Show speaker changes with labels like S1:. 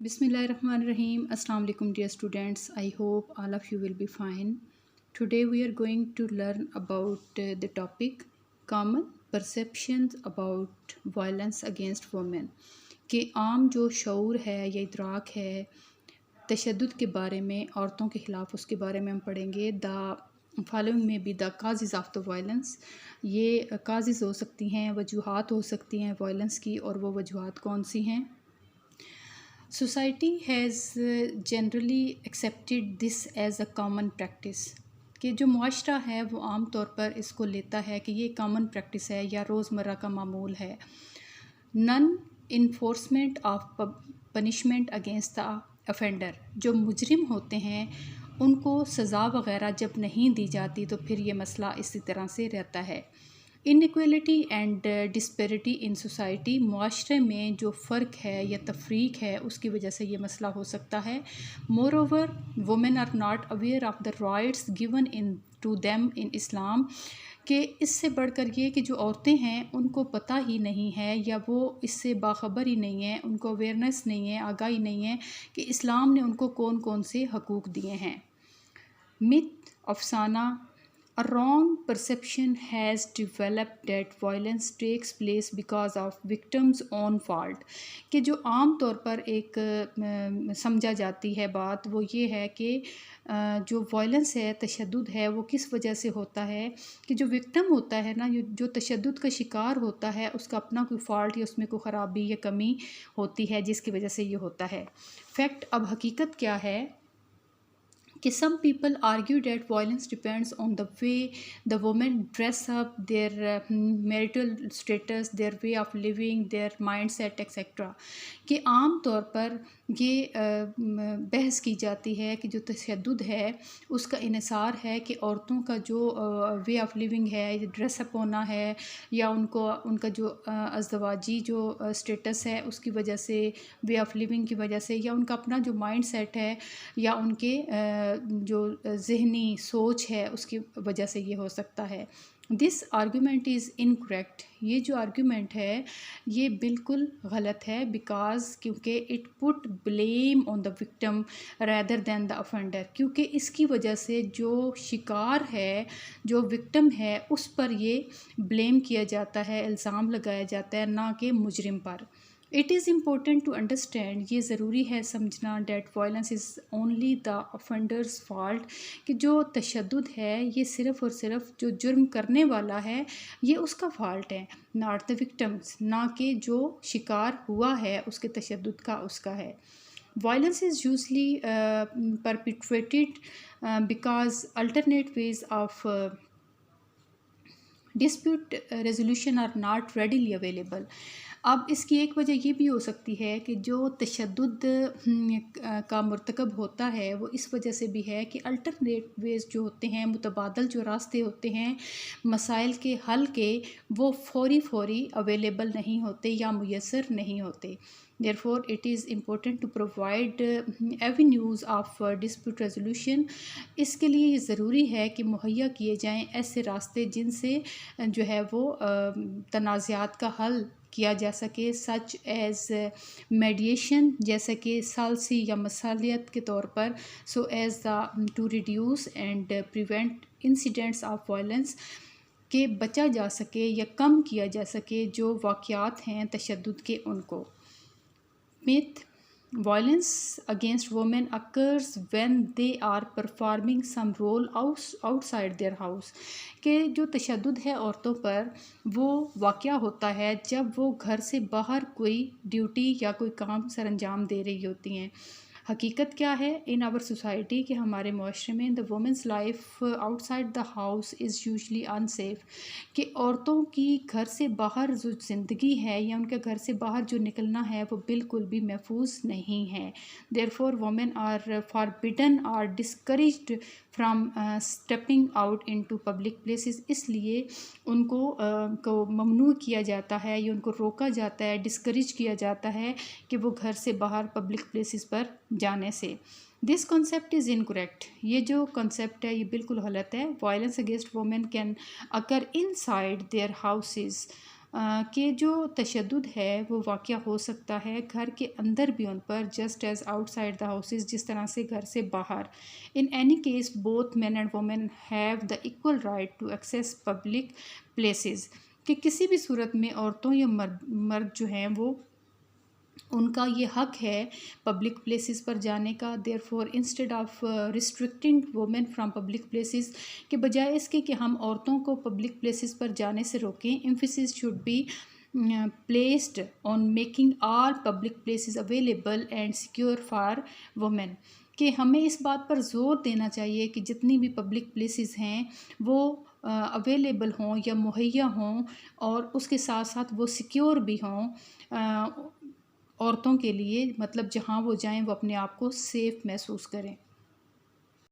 S1: Bismillahirrahmanirrahim. Assalamu alaikum dear students. I hope all of you will be fine. Today we are going to learn about the topic common perceptions about violence against women کہ عام جو شعور ہے یا ادراک ہے تشدد کے بارے میں، عورتوں کے خلاف، اس کے بارے میں ہم پڑھیں گے. فالوئنگ میں بھی the causes of the violence. یہ کازز ہو سکتی ہیں، وجوہات ہو سکتی ہیں وائلنس کی، اور وہ وجوہات کون سی ہیں؟ Society has generally accepted this as a common practice کہ جو معاشرہ ہے وہ عام طور پر اس کو لیتا ہے کہ یہ کامن پریکٹس ہے یا روزمرہ کا معمول ہے. نن enforcement of punishment against the offender. جو مجرم ہوتے ہیں ان کو سزا وغیرہ جب نہیں دی جاتی تو پھر یہ مسئلہ اسی طرح سے رہتا ہے. انیکویلٹی اینڈ ڈسپیرٹی ان سوسائٹی. معاشرے میں جو فرق ہے یا تفریق ہے اس کی وجہ سے یہ مسئلہ ہو سکتا ہے. Moreover women are not aware of the rights given in to them in Islam. کہ اس سے بڑھ کر یہ کہ جو عورتیں ہیں ان کو پتہ ہی نہیں ہے یا وہ اس سے باخبر ہی نہیں ہیں، ان کو اویئرنیس نہیں ہے، آگاہی نہیں ہے کہ اسلام نے ان کو کون کون سے حقوق دیے ہیں. myth افسانہ. A wrong perception has developed that violence takes place because of victims' own fault. کہ جو عام طور پر ایک سمجھا جاتی ہے بات وہ یہ ہے کہ جو وائلنس ہے، تشدد ہے، وہ کس وجہ سے ہوتا ہے کہ جو وکٹم ہوتا ہے نا، جو تشدد کا شکار ہوتا ہے، اس کا اپنا کوئی فالٹ یا اس میں کوئی خرابی یا کمی ہوتی ہے جس کی وجہ سے یہ ہوتا ہے. فیکٹ. اب حقیقت کیا ہے کہ some people argue that violence depends on the way the women dress up, their marital status, their way of living, their mindset, etc. کہ عام طور پر یہ بحث کی جاتی ہے کہ جو تشدد ہے اس کا انحصار ہے کہ عورتوں کا جو وے آف لیونگ ہے، ڈریس اپ ہونا ہے، یا ان کا جو ازدواجی جو اسٹیٹس ہے اس کی وجہ سے، وے آف لیونگ کی وجہ سے، یا ان کا اپنا جو مائنڈ سیٹ ہے یا ان کے جو ذہنی سوچ ہے اس کی وجہ سے یہ ہو سکتا ہے. This argument is incorrect. یہ جو آرگیومنٹ ہے یہ بالکل غلط ہے، کیونکہ it put blame on the victim rather than the offender. کیونکہ اس کی وجہ سے جو شکار ہے، جو وکٹم ہے، اس پر یہ بلیم کیا جاتا ہے، الزام لگایا جاتا ہے، نہ کہ مجرم پر. It is important to understand. یہ ضروری ہے سمجھنا that violence is only the offender's fault. کہ جو تشدد ہے یہ صرف اور صرف جو جرم کرنے والا ہے یہ اس کا فالٹ ہے، ناٹ دا وکٹمس، نہ کہ جو شکار ہوا ہے اس کے تشدد کا اس کا ہے. Violence is usually perpetrated because alternate ways of dispute resolution are not readily available. اب اس کی ایک وجہ یہ بھی ہو سکتی ہے کہ جو تشدد کا مرتکب ہوتا ہے وہ اس وجہ سے بھی ہے کہ الٹرنیٹ ویز جو ہوتے ہیں، متبادل جو راستے ہوتے ہیں مسائل کے حل کے، وہ فوری اویلیبل نہیں ہوتے یا میسر نہیں ہوتے. Therefore, it is important to provide avenues of dispute resolution. اس کے لیے یہ ضروری ہے کہ مہیا کیے جائیں ایسے راستے جن سے جو ہے وہ تنازعات کا حل کیا جا سکے، سچ ایز میڈیشن، جیسے کہ ثالثی یا مصالحت کے طور پر، so as to reduce and prevent incidents of violence, کہ بچا جا سکے یا کم کیا جا سکے جو واقعات ہیں تشدد کے ان کو. Myth. Violence against women occurs when they are performing some role outside their house. کہ جو تشدد ہے عورتوں پر وہ واقعہ ہوتا ہے جب وہ گھر سے باہر کوئی ڈیوٹی یا کوئی کام سر انجام دے رہی ہوتی ہیں. حقیقت کیا ہے ان آور سوسائٹی کہ ہمارے معاشرے میں the women's life outside the house is usually unsafe. کہ عورتوں کی گھر سے باہر جو زندگی ہے یا ان کے گھر سے باہر جو نکلنا ہے وہ بالکل بھی محفوظ نہیں ہے. Therefore, women are forbidden or discouraged from stepping out into public places. اس لیے ان کو ممنوع کیا جاتا ہے یا ان کو روکا جاتا ہے، ڈسکریج کیا جاتا ہے کہ وہ گھر سے باہر پبلک پلیسز پر جانے سے. This concept is incorrect. یہ جو کنسیپٹ ہے یہ بالکل غلط ہے. Violence against women can occur inside their houses کہ جو تشدد ہے وہ واقع ہو سکتا ہے گھر کے اندر بھی ان پر، just as outside the houses, جس طرح سے گھر سے باہر. In any case both men and women have the equal right to access public places, کہ کسی بھی صورت میں عورتوں یا مرد جو ہیں وہ ان کا یہ حق ہے پبلک پلیسز پر جانے کا. Therefore instead of restricting women from public places, کہ بجائے اس کے کہ ہم عورتوں کو پبلک پلیسز پر جانے سے روکیں، emphasis should be placed on making all public places available and secure for women، کہ ہمیں اس بات پر زور دینا چاہیے کہ جتنی بھی پبلک پلیسز ہیں وہ اویلیبل ہوں یا مہیا ہوں، اور اس کے ساتھ ساتھ وہ سیکیور بھی ہوں عورتوں کے لیے، مطلب جہاں وہ جائیں وہ اپنے آپ کو سیف محسوس کریں.